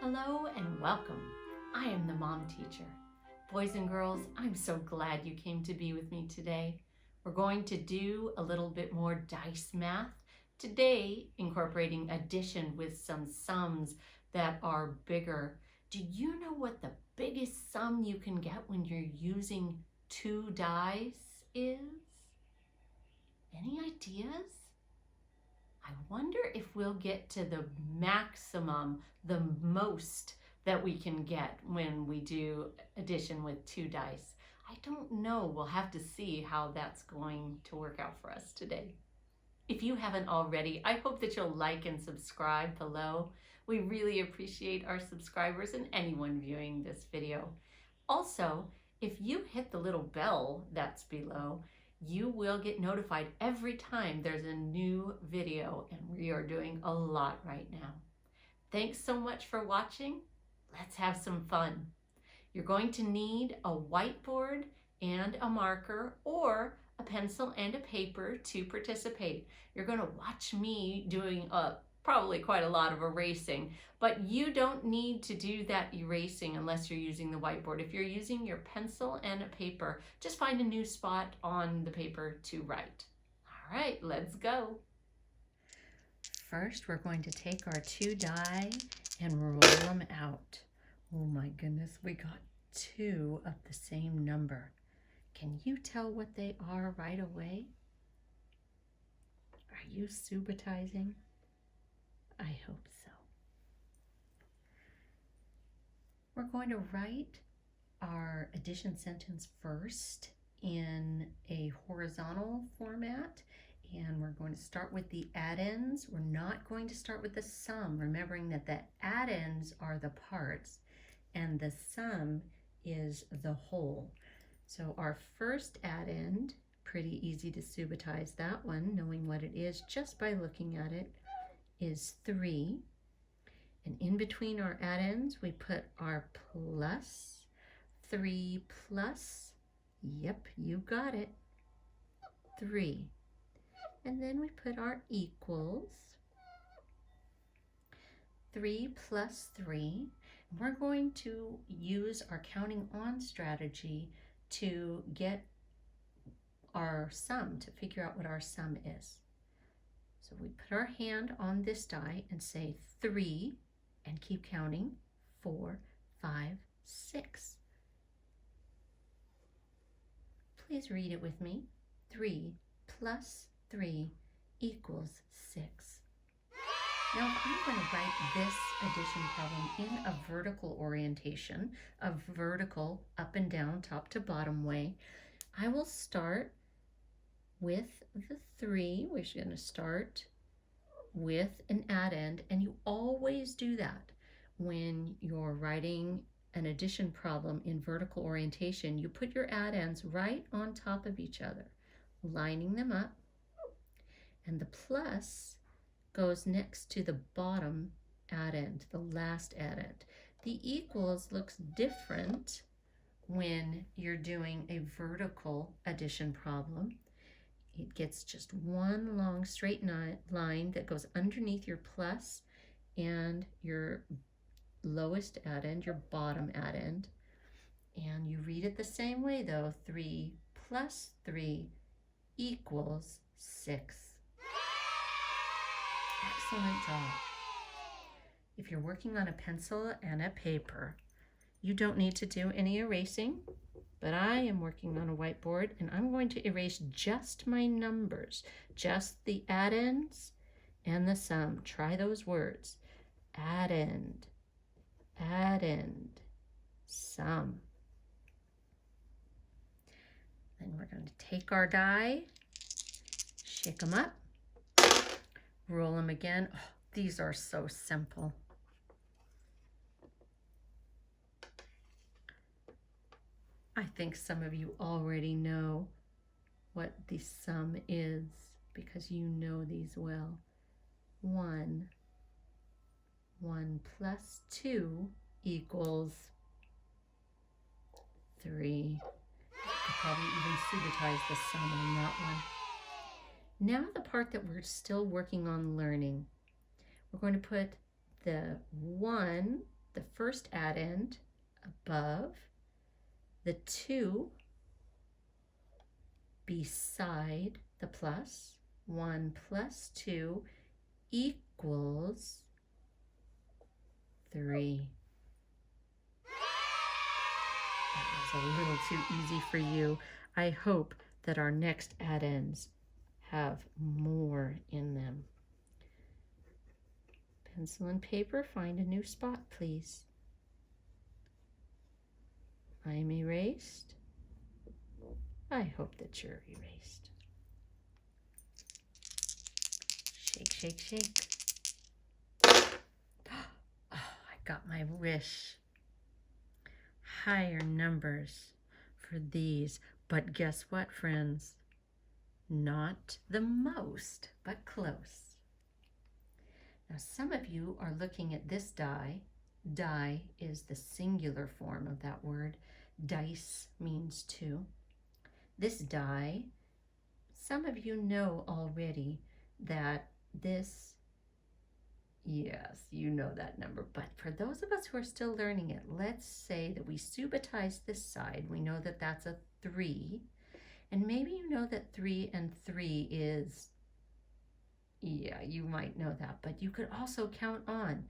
Hello and welcome. I am the mom teacher. Boys and girls, I'm so glad you came to be with me today. We're going to do a little bit more dice math. Today, incorporating addition with some sums that are bigger. Do you know what the biggest sum you can get when you're using 2 dice is? Any ideas? I wonder if we'll get to the maximum, the most that we can get when we do addition with 2 dice. I don't know. We'll have to see how that's going to work out for us today. If you haven't already, I hope that you'll like and subscribe below. We really appreciate our subscribers and anyone viewing this video. Also, if you hit the little bell that's below, you will get notified every time there's a new video, and we are doing a lot right now. Thanks so much for watching. Let's have some fun. You're going to need a whiteboard and a marker or a pencil and a paper to participate. You're going to watch me doing probably quite a lot of erasing, but you don't need to do that erasing unless you're using the whiteboard. If you're using your pencil and a paper, just find a new spot on the paper to write. All right, let's go. First, we're going to take our 2 die and roll them out. Oh my goodness, we got 2 of the same number. Can you tell what they are right away? Are you subitizing? I hope so. We're going to write our addition sentence first in a horizontal format, and we're going to start with the addends. We're not going to start with the sum, remembering that the addends are the parts and the sum is the whole. So our first addend, pretty easy to subitize that one, knowing what it is just by looking at it, is 3. And in between our addends, we put our plus. 3 plus, yep, you got it, 3. And then we put our equals. 3 plus 3. And we're going to use our counting on strategy to get our sum, to figure out what our sum is. So we put our hand on this die and say 3 and keep counting. 4, 5, 6. Please read it with me. 3 plus 3 equals 6. Now, if I'm going to write this addition problem in a vertical orientation, a vertical up and down, top to bottom way, I will start with the 3. We're going to start with an addend, and you always do that when you're writing an addition problem in vertical orientation. You put your addends right on top of each other, lining them up, and the plus goes next to the bottom addend, the last addend. The equals looks different when you're doing a vertical addition problem. It gets just one long straight line that goes underneath your plus and your lowest addend, your bottom addend. And you read it the same way though, 3 plus 3 equals 6. Excellent job. If you're working on a pencil and a paper, you don't need to do any erasing, but I am working on a whiteboard and I'm going to erase just my numbers, just the addends and the sum. Try those words. Addend, addend, sum. Then we're going to take our die, shake them up, roll them again. Oh, these are so simple. I think some of you already know what the sum is because you know these well. 1 plus 2 equals 3. You could probably even subitize the sum on that one. Now the part that we're still working on learning. We're going to put the 1 the first addend above, the 2 beside the plus. 1 plus 2 equals 3. That was a little too easy for you. I hope that our next addends have more in them. Pencil and paper, find a new spot, please. I'm erased. I hope that you're erased. Shake, shake, shake. Oh, I got my wish. Higher numbers for these. But guess what, friends? Not the most, but close. Now, some of you are looking at this die. Die is the singular form of that word. Dice means 2. This die, some of you know already that this, yes, you know that number. But for those of us who are still learning it, let's say that we subitize this side. We know that that's a 3. And maybe you know that 3 and 3 is, yeah, you might know that. But you could also count on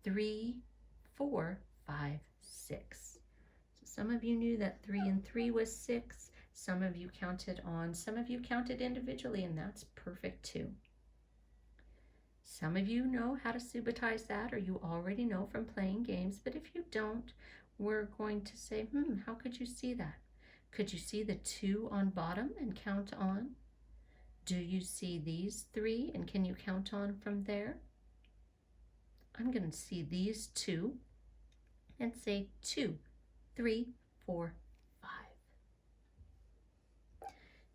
3, 4, 5, 6. So some of you knew that 3 and 3 was 6. Some of you counted on, some of you counted individually, and that's perfect too. Some of you know how to subitize that, or you already know from playing games, but if you don't, we're going to say, how could you see that? Could you see the 2 on bottom and count on? Do you see these 3, and can you count on from there? I'm going to see these 2 and say 2, 3, 4, 5.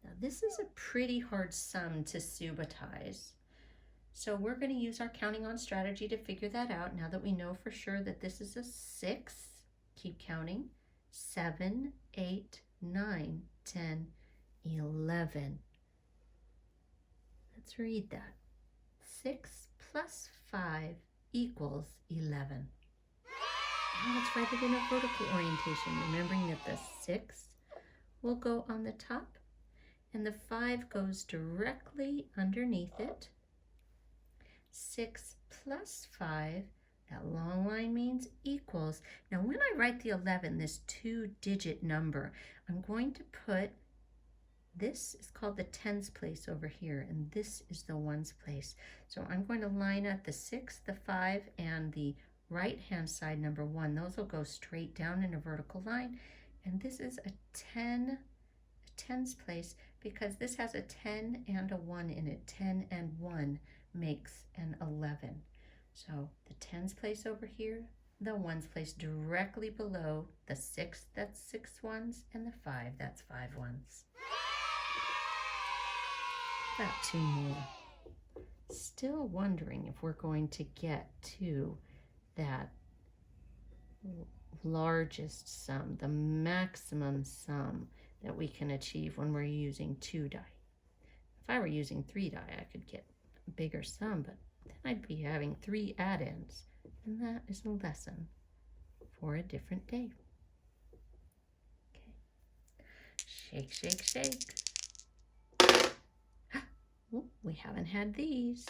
Now this is a pretty hard sum to subitize. So we're going to use our counting on strategy to figure that out now that we know for sure that this is a 6. Keep counting. 7, 8, 9, 10, 11. Let's read that. 6 plus 5 equals 11. Now let's write it in a vertical orientation, remembering that the 6 will go on the top and the 5 goes directly underneath it. 6 plus 5, that long line means equals. Now when I write the 11, this 2-digit number, I'm going to put, this is called the tens place over here, and this is the ones place. So I'm going to line up the 6, the 5, and the right-hand side number 1. Those will go straight down in a vertical line. And this is a tens place, because this has a 10 and a 1 in it. 10 and 1 makes an 11. So the tens place over here, the ones place directly below the 6, that's 6 ones, and the 5, that's 5 ones. Got 2 more. Still wondering if we're going to get to that largest sum, the maximum sum that we can achieve when we're using 2 die. If I were using 3 die, I could get a bigger sum, but then I'd be having 3 addends, and that is a lesson for a different day. Okay. Shake, shake, shake. Oh, we haven't had these.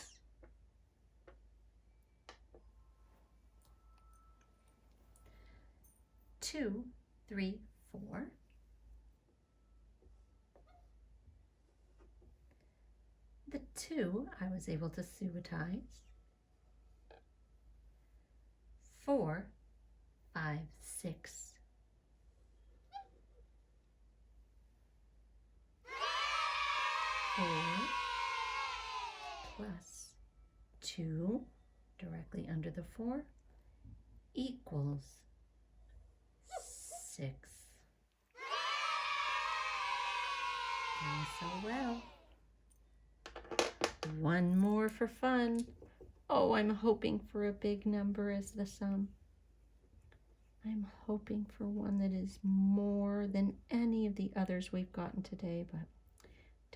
Two, 3, 4. The 2 I was able to subitize. 4, 5, 6. 4 plus 2 directly under the 4 equals 6. Doing so well. One more for fun. Oh, I'm hoping for a big number as the sum. I'm hoping for one that is more than any of the others we've gotten today, but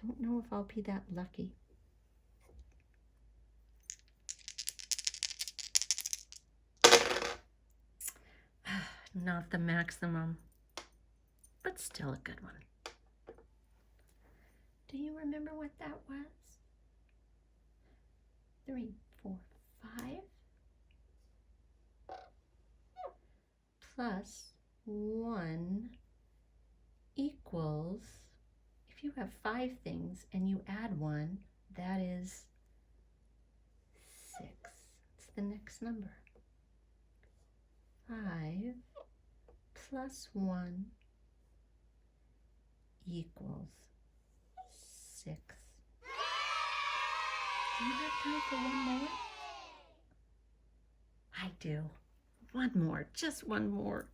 don't know if I'll be that lucky. Not the maximum, but still a good one. Do you remember what that was? 3, 4, 5 plus 1 equals, if you have 5 things and you add 1, that is 6. It's the next number. 5 plus 1 equals 6. Do you have time for one more? I do. One more, just one more.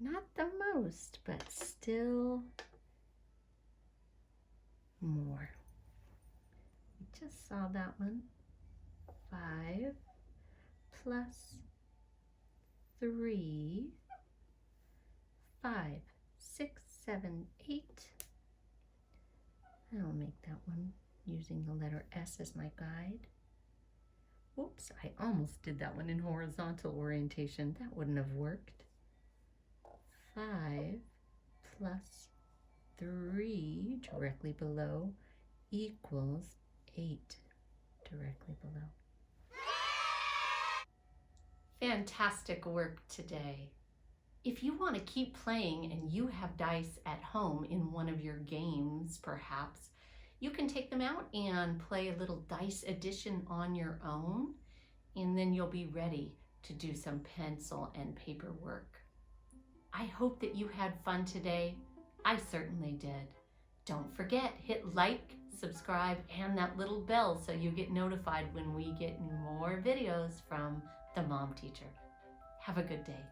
Not the most, but still more. We just saw that one. 5 plus 3, 5, 6, 7, 8. I'll make that one using the letter S as my guide. Whoops, I almost did that one in horizontal orientation. That wouldn't have worked. 5 plus 3 directly below equals 8 directly below. Fantastic work today. If you want to keep playing and you have dice at home in one of your games, perhaps, you can take them out and play a little dice addition on your own, and then you'll be ready to do some pencil and paper work. I hope that you had fun today. I certainly did. Don't forget, hit like, subscribe, and that little bell so you get notified when we get more videos from the Mom Teacher. Have a good day.